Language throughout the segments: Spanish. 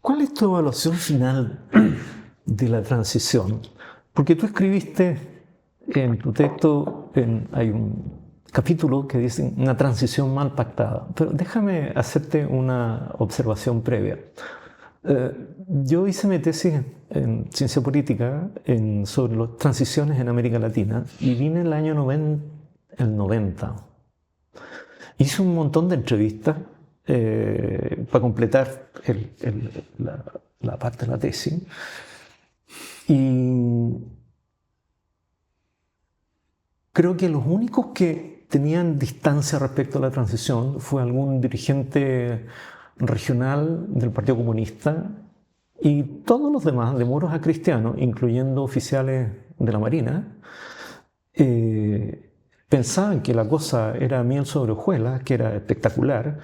¿Cuál es tu evaluación final de la transición? Porque tú escribiste en tu texto, hay un capítulo que dice una transición mal pactada. Pero déjame hacerte una observación previa. Yo hice mi tesis en ciencia política sobre las transiciones en América Latina y vine el año 90. Hice un montón de entrevistas para completar la parte de la tesis. Y creo que los únicos que tenían distancia respecto a la transición fue algún dirigente regional del Partido Comunista y todos los demás, de moros a cristianos, incluyendo oficiales de la Marina, pensaban que la cosa era miel sobre hojuelas, que era espectacular.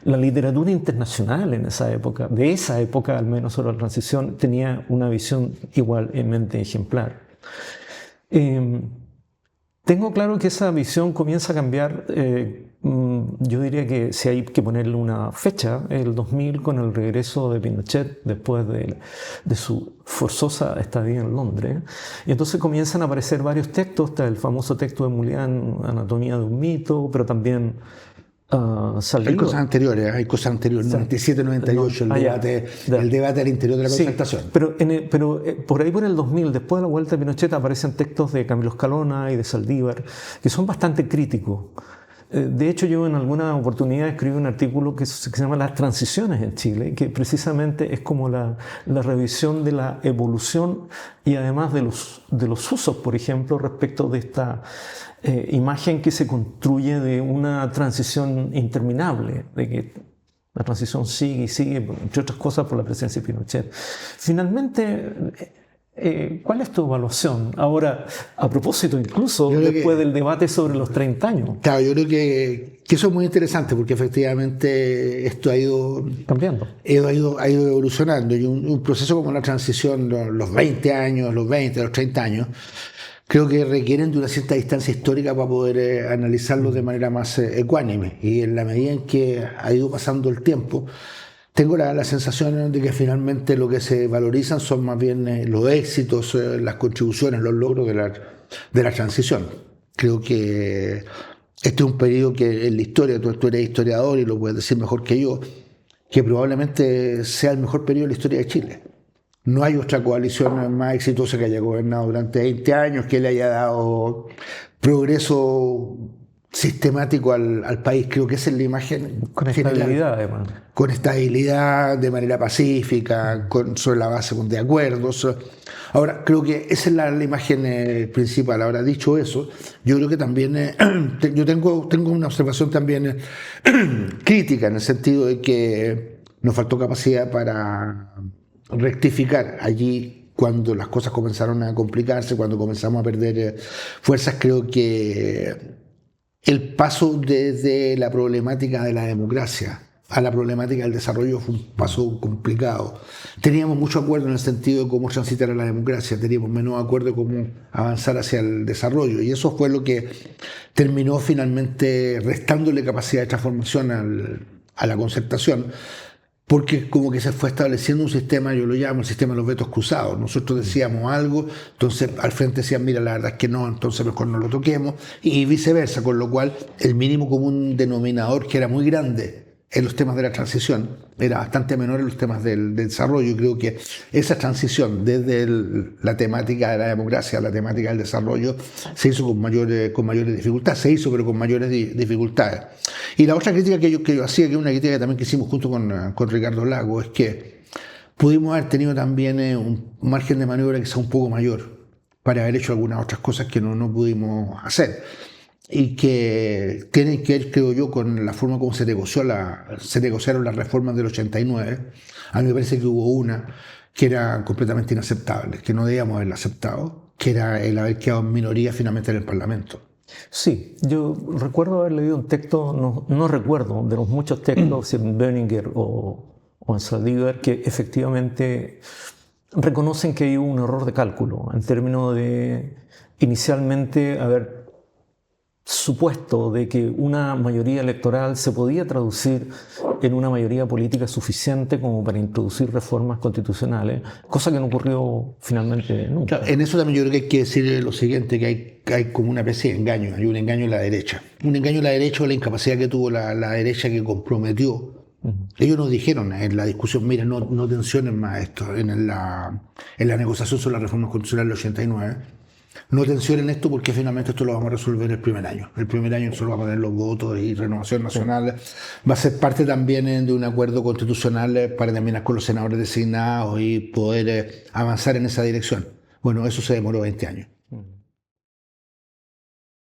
La literatura internacional en esa época, de esa época al menos sobre la transición, tenía una visión igualmente ejemplar. Tengo claro que esa visión comienza a cambiar. Yo diría que si hay que ponerle una fecha, el 2000, con el regreso de Pinochet después de su forzosa estadía en Londres. Y entonces comienzan a aparecer varios textos. Está el famoso texto de Moulian, Anatomía de un mito, pero también Hay cosas anteriores, Sí. 97, 98, el debate al interior de la concertación. Sí, pero por ahí por el 2000, después de la vuelta de Pinochet, aparecen textos de Camilo Escalona y de Saldívar, que son bastante críticos. De hecho, yo en alguna oportunidad escribí un artículo que se llama Las transiciones en Chile, que precisamente es como la revisión de la evolución y además de los usos, por ejemplo, respecto de esta imagen que se construye de una transición interminable, de que la transición sigue y sigue, entre otras cosas, por la presencia de Pinochet. Finalmente, ¿cuál es tu evaluación? Ahora, a propósito, incluso después del debate sobre los 30 años. Claro, yo creo que eso es muy interesante porque efectivamente esto ha ido cambiando. Ha ido evolucionando. Y un proceso como la transición, los 20 años, los 20, los 30 años, creo que requieren de una cierta distancia histórica para poder analizarlo de manera más ecuánime. Y en la medida en que ha ido pasando el tiempo, tengo la sensación de que finalmente lo que se valorizan son más bien los éxitos, las contribuciones, los logros de la transición. Creo que este es un periodo que en la historia, tú eres historiador y lo puedes decir mejor que yo, que probablemente sea el mejor periodo de la historia de Chile. No hay otra coalición más exitosa que haya gobernado durante 20 años, que le haya dado progreso sistemático al país. Creo que esa es la imagen con estabilidad, además. Con estabilidad, de manera pacífica, sobre la base de acuerdos. Ahora, creo que esa es la imagen principal. Ahora, dicho eso, yo creo que también yo tengo una observación también crítica, en el sentido de que nos faltó capacidad para rectificar allí cuando las cosas comenzaron a complicarse, cuando comenzamos a perder fuerzas. Creo que el paso desde la problemática de la democracia a la problemática del desarrollo fue un paso complicado. Teníamos mucho acuerdo en el sentido de cómo transitar a la democracia, teníamos menos acuerdo de cómo avanzar hacia el desarrollo, y eso fue lo que terminó finalmente restándole capacidad de transformación a la concertación, porque como que se fue estableciendo un sistema, yo lo llamo el sistema de los vetos cruzados. Nosotros decíamos algo, entonces al frente decían, mira, la verdad es que no, entonces mejor no lo toquemos, y viceversa, con lo cual el mínimo común denominador, que era muy grande en los temas de la transición, era bastante menor en los temas del desarrollo. Y creo que esa transición desde la temática de la democracia a la temática del desarrollo se hizo con mayores dificultades, pero con mayores dificultades. Y la otra crítica que yo hacía, que es una crítica que también que hicimos junto con Ricardo Lago, es que pudimos haber tenido también un margen de maniobra quizá un poco mayor para haber hecho algunas otras cosas que no pudimos hacer, y que tienen que ver, creo yo, con la forma como se negociaron las reformas del 89. A mí me parece que hubo una que era completamente inaceptable, que no debíamos haberla aceptado, que era el haber quedado en minoría finalmente en el Parlamento. Sí, yo recuerdo haber leído un texto, no recuerdo, de los muchos textos en Berninger o en Saldívar, que efectivamente reconocen que hubo un error de cálculo en términos de inicialmente haber supuesto de que una mayoría electoral se podía traducir en una mayoría política suficiente como para introducir reformas constitucionales, cosa que no ocurrió finalmente nunca. Claro, en eso también yo creo que hay que decir lo siguiente, que hay como una especie de engaño, hay un engaño en la derecha. Un engaño en la derecha o la incapacidad que tuvo la derecha que comprometió. Ellos nos dijeron en la discusión, mira, no tensionen más esto, en la negociación sobre la reforma constitucional del 89, no tensionen esto porque finalmente esto lo vamos a resolver el primer año. El primer año solo va a poner los votos y Renovación Nacional va a ser parte también de un acuerdo constitucional para terminar con los senadores designados y poder avanzar en esa dirección. Bueno, eso se demoró 20 años.